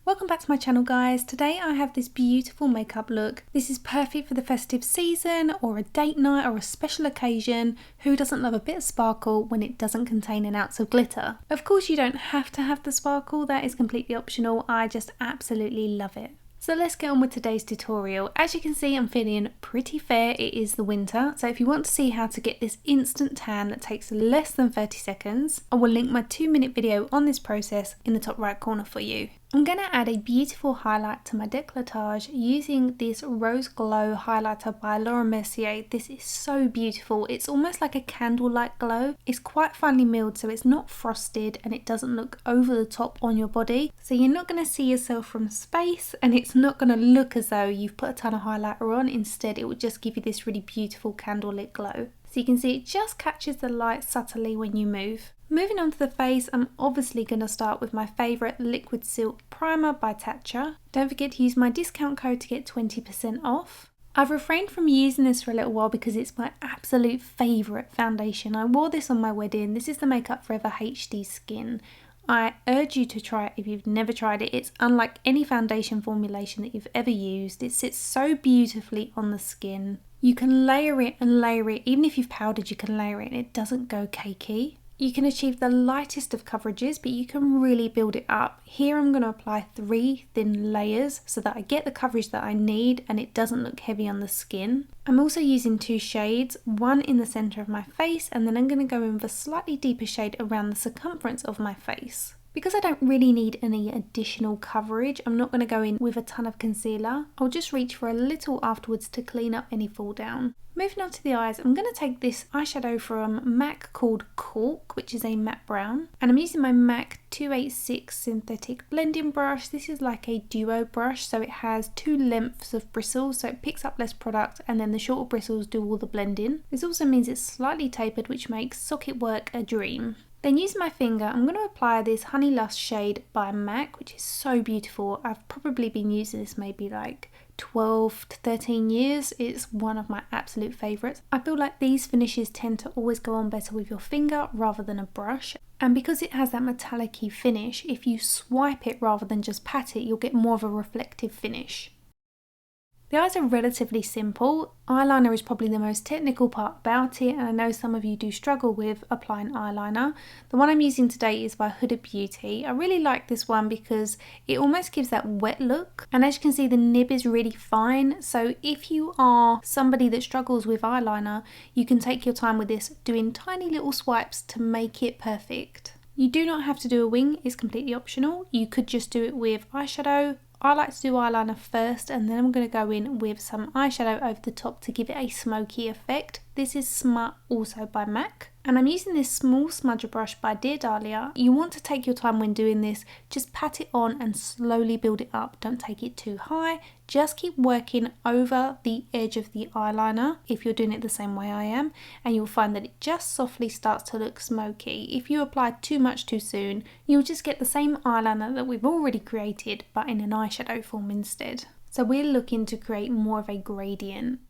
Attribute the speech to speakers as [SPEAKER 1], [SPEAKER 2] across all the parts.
[SPEAKER 1] Welcome back to my channel, guys. Today I have this beautiful makeup look. This is perfect for the festive season or a date night or a special occasion. Who doesn't love a bit of sparkle when it doesn't contain an ounce of glitter? Of course you don't have to have the sparkle, that is completely optional. I just absolutely love it. So let's get on with today's tutorial. As you can see, I'm feeling pretty fair. It is the winter, so if you want to see how to get this instant tan that takes less than 30 seconds, I will link my 2-minute video on this process in the top right corner for you. I'm going to add a beautiful highlight to my décolletage using this Rose Glow highlighter by Mercier. This is so beautiful. It's almost like a candlelight glow. It's quite finely milled, so it's not frosted and it doesn't look over the top on your body. So you're not going to see yourself from space, and it's not going to look as though you've put a ton of highlighter on. Instead, it will just give you this really beautiful candlelit glow. So you can see it just catches the light subtly when you move. Moving on to the face, I'm obviously going to start with my favourite Liquid Silk Primer by Tatcha. Don't forget to use my discount code to get 20% off. I've refrained from using this for a little while because it's my absolute favourite foundation. I wore this on my wedding. This is the Makeup Forever HD Skin. I urge you to try it if you've never tried it. It's unlike any foundation formulation that you've ever used. It sits so beautifully on the skin. You can layer it and layer it. Even if you've powdered, you can layer it and it doesn't go cakey. You can achieve the lightest of coverages, but you can really build it up. Here I'm going to apply 3 thin layers so that I get the coverage that I need and it doesn't look heavy on the skin. I'm also using 2 shades, one in the centre of my face, and then I'm going to go in with a slightly deeper shade around the circumference of my face. Because I don't really need any additional coverage, I'm not going to go in with a ton of concealer. I'll just reach for a little afterwards to clean up any fall down. Moving on to the eyes, I'm going to take this eyeshadow from MAC called Cork, which is a matte brown. And I'm using my MAC 286 synthetic blending brush. This is like a duo brush, so it has 2 lengths of bristles, so it picks up less product, and then the shorter bristles do all the blending. This also means it's slightly tapered, which makes socket work a dream. Then using my finger, I'm going to apply this Honey Lust shade by MAC, which is so beautiful. I've probably been using this maybe like 12 to 13 years. It's one of my absolute favourites. I feel like these finishes tend to always go on better with your finger rather than a brush. And because it has that metallic-y finish, if you swipe it rather than just pat it, you'll get more of a reflective finish. The eyes are relatively simple. Eyeliner is probably the most technical part about it, and I know some of you do struggle with applying eyeliner. The one I'm using today is by HUDA Beauty. I really like this one because it almost gives that wet look, and as you can see, the nib is really fine. So if you are somebody that struggles with eyeliner, you can take your time with this, doing tiny little swipes to make it perfect. You do not have to do a wing, it's completely optional. You could just do it with eyeshadow. I like to do eyeliner first, and then I'm going to go in with some eyeshadow over the top to give it a smoky effect. This is Smut, also by MAC. And I'm using this small smudger brush by Dear Dahlia. You want to take your time when doing this. Just pat it on and slowly build it up. Don't take it too high. Just keep working over the edge of the eyeliner if you're doing it the same way I am. And you'll find that it just softly starts to look smoky. If you apply too much too soon, you'll just get the same eyeliner that we've already created, but in an eyeshadow form instead. So we're looking to create more of a gradient.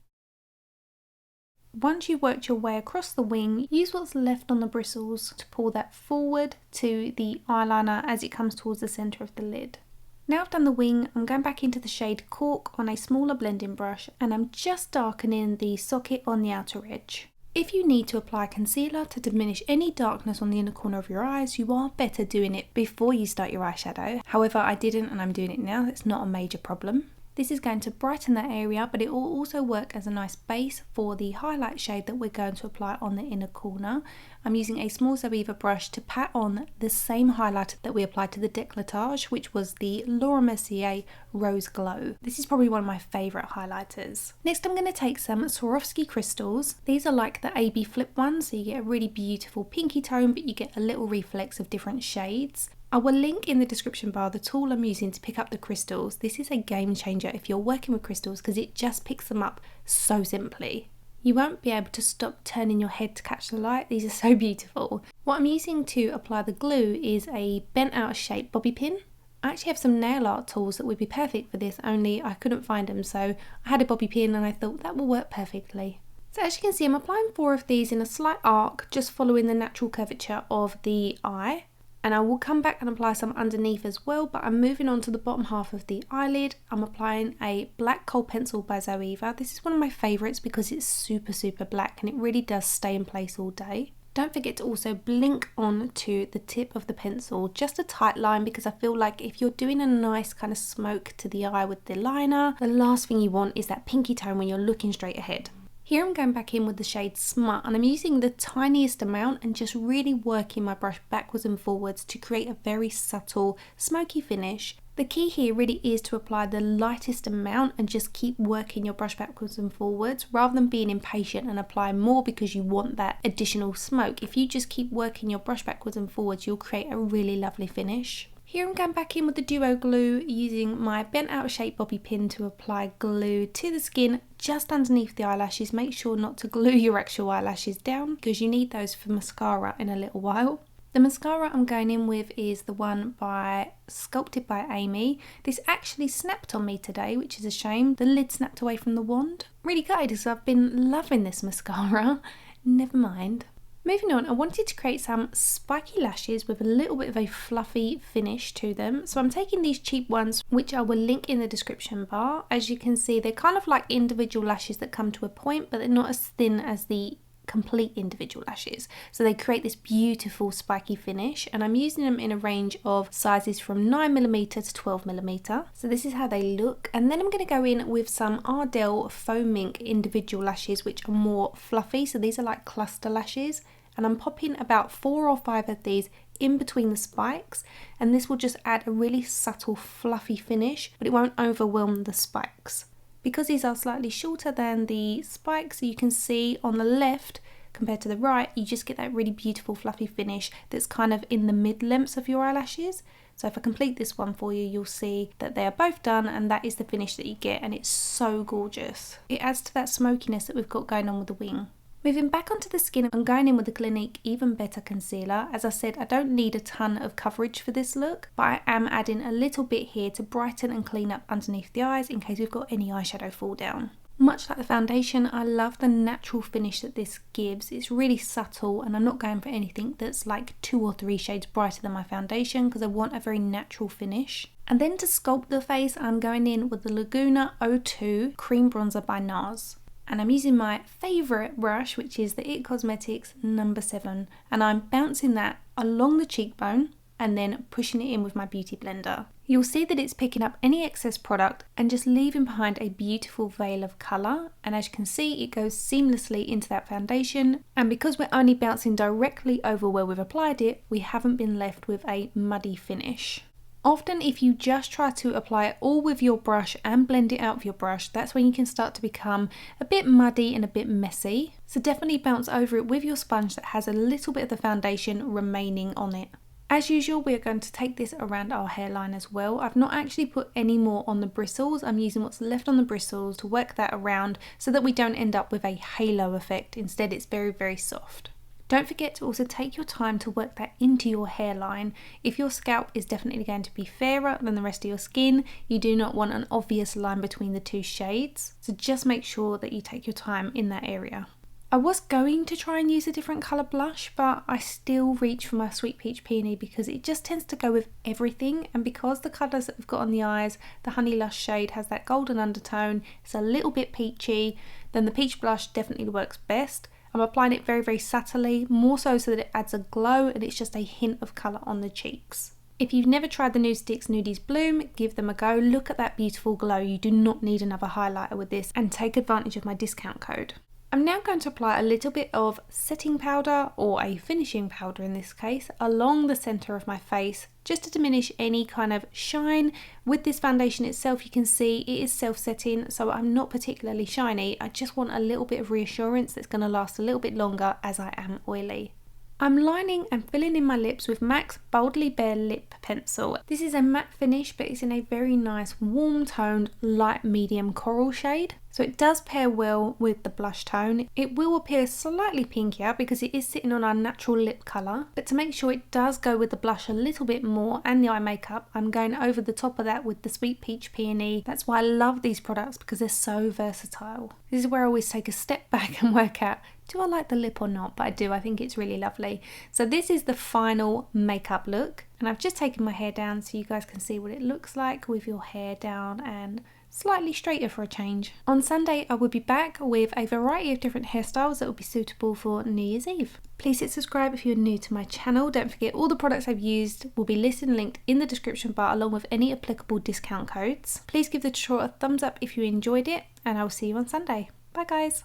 [SPEAKER 1] Once you've worked your way across the wing, use what's left on the bristles to pull that forward to the eyeliner as it comes towards the centre of the lid. Now I've done the wing, I'm going back into the shade Cork on a smaller blending brush, and I'm just darkening the socket on the outer edge. If you need to apply concealer to diminish any darkness on the inner corner of your eyes, you are better doing it before you start your eyeshadow. However, I didn't and I'm doing it now, it's not a major problem. This is going to brighten that area, but it will also work as a nice base for the highlight shade that we're going to apply on the inner corner. I'm using a small ZOEVA brush to pat on the same highlighter that we applied to the décolletage, which was the Mercier Rose Glow. This is probably one of my favourite highlighters. Next I'm going to take some Swarovski crystals. These are like the AB flip ones, so you get a really beautiful pinky tone, but you get a little reflex of different shades. I will link in the description bar the tool I'm using to pick up the crystals. This is a game changer if you're working with crystals because it just picks them up so simply. You won't be able to stop turning your head to catch the light. These are so beautiful. What I'm using to apply the glue is a bent out shape bobby pin. I actually have some nail art tools that would be perfect for this, only I couldn't find them, so I had a bobby pin and I thought that will work perfectly. So as you can see, I'm applying 4 of these in a slight arc, just following the natural curvature of the eye. And I will come back and apply some underneath as well, but I'm moving on to the bottom half of the eyelid. I'm applying a black kohl pencil by ZOEVA. This is one of my favourites because it's super black and it really does stay in place all day. Don't forget to also blink on to the tip of the pencil, just a tight line, because I feel like if you're doing a nice kind of smoke to the eye with the liner, the last thing you want is that pinky tone when you're looking straight ahead. Here I'm going back in with the shade Smut, and I'm using the tiniest amount and just really working my brush backwards and forwards to create a very subtle smoky finish. The key here really is to apply the lightest amount and just keep working your brush backwards and forwards rather than being impatient and apply more because you want that additional smoke. If you just keep working your brush backwards and forwards, you'll create a really lovely finish. Here I'm going back in with the duo glue, using my bent out shape bobby pin to apply glue to the skin just underneath the eyelashes. Make sure not to glue your actual eyelashes down because you need those for mascara in a little while. The mascara I'm going in with is the one by Sculpted by Aimee. This actually snapped on me today, which is a shame. The lid snapped away from the wand. Really gutted because I've been loving this mascara. Never mind. Moving on, I wanted to create some spiky lashes with a little bit of a fluffy finish to them. So I'm taking these cheap ones, which I will link in the description bar. As you can see, they're kind of like individual lashes that come to a point, but they're not as thin as the complete individual lashes. So they create this beautiful spiky finish, and I'm using them in a range of sizes from 9mm to 12mm. So this is how they look. And then I'm going to go in with some Ardell Faux Mink individual lashes, which are more fluffy. So these are like cluster lashes. And I'm popping about 4 or 5 of these in between the spikes, and this will just add a really subtle fluffy finish, but it won't overwhelm the spikes. Because these are slightly shorter than the spikes, you can see on the left compared to the right, you just get that really beautiful fluffy finish that's kind of in the mid-lengths of your eyelashes. So if I complete this one for you, you'll see that they are both done, and that is the finish that you get, and it's so gorgeous. It adds to that smokiness that we've got going on with the wing. Moving back onto the skin, I'm going in with the Clinique Even Better Concealer. As I said, I don't need a ton of coverage for this look, but I am adding a little bit here to brighten and clean up underneath the eyes in case we've got any eyeshadow fall down. Much like the foundation, I love the natural finish that this gives. It's really subtle, and I'm not going for anything that's like 2 or 3 shades brighter than my foundation because I want a very natural finish. And then to sculpt the face, I'm going in with the Laguna 02 Cream Bronzer by NARS. And I'm using my favourite brush, which is the IT Cosmetics number 7, and I'm bouncing that along the cheekbone and then pushing it in with my beauty blender. You'll see that it's picking up any excess product and just leaving behind a beautiful veil of colour, and as you can see, it goes seamlessly into that foundation, and because we're only bouncing directly over where we've applied it, we haven't been left with a muddy finish. Often if you just try to apply it all with your brush and blend it out with your brush, that's when you can start to become a bit muddy and a bit messy. So definitely bounce over it with your sponge that has a little bit of the foundation remaining on it. As usual, we are going to take this around our hairline as well. I've not actually put any more on the bristles. I'm using what's left on the bristles to work that around so that we don't end up with a halo effect. Instead, it's very soft. Don't forget to also take your time to work that into your hairline. If your scalp is definitely going to be fairer than the rest of your skin, you do not want an obvious line between the 2 shades. So just make sure that you take your time in that area. I was going to try and use a different colour blush, but I still reach for my Sweet Peach Peony because it just tends to go with everything, and because the colours that we've got on the eyes, the Honey Lush shade has that golden undertone, it's a little bit peachy, then the peach blush definitely works best. I'm applying it very subtly, more so that it adds a glow and it's just a hint of colour on the cheeks. If you've never tried the Nudestix Nudies Bloom, give them a go. Look at that beautiful glow. You do not need another highlighter with this, and take advantage of my discount code. I'm now going to apply a little bit of setting powder, or a finishing powder in this case, along the centre of my face, just to diminish any kind of shine. With this foundation itself, you can see it is self-setting, so I'm not particularly shiny. I just want a little bit of reassurance that's going to last a little bit longer as I am oily. I'm lining and filling in my lips with MAC's Boldly Bare Lip Pencil. This is a matte finish, but it's in a very nice warm toned light medium coral shade. So it does pair well with the blush tone. It will appear slightly pinkier because it is sitting on our natural lip colour. But to make sure it does go with the blush a little bit more and the eye makeup, I'm going over the top of that with the Sweet Peach Peony. That's why I love these products, because they're so versatile. This is where I always take a step back and work out, Do I like the lip or not? But I do, I think it's really lovely. So this is the final makeup look, and I've just taken my hair down so you guys can see what it looks like with your hair down and slightly straighter for a change. On Sunday I will be back with a variety of different hairstyles that will be suitable for New Year's Eve. Please hit subscribe if you're new to my channel. Don't forget all the products I've used will be listed and linked in the description bar along with any applicable discount codes. Please give the tutorial a thumbs up if you enjoyed it, and I will see you on Sunday. Bye guys!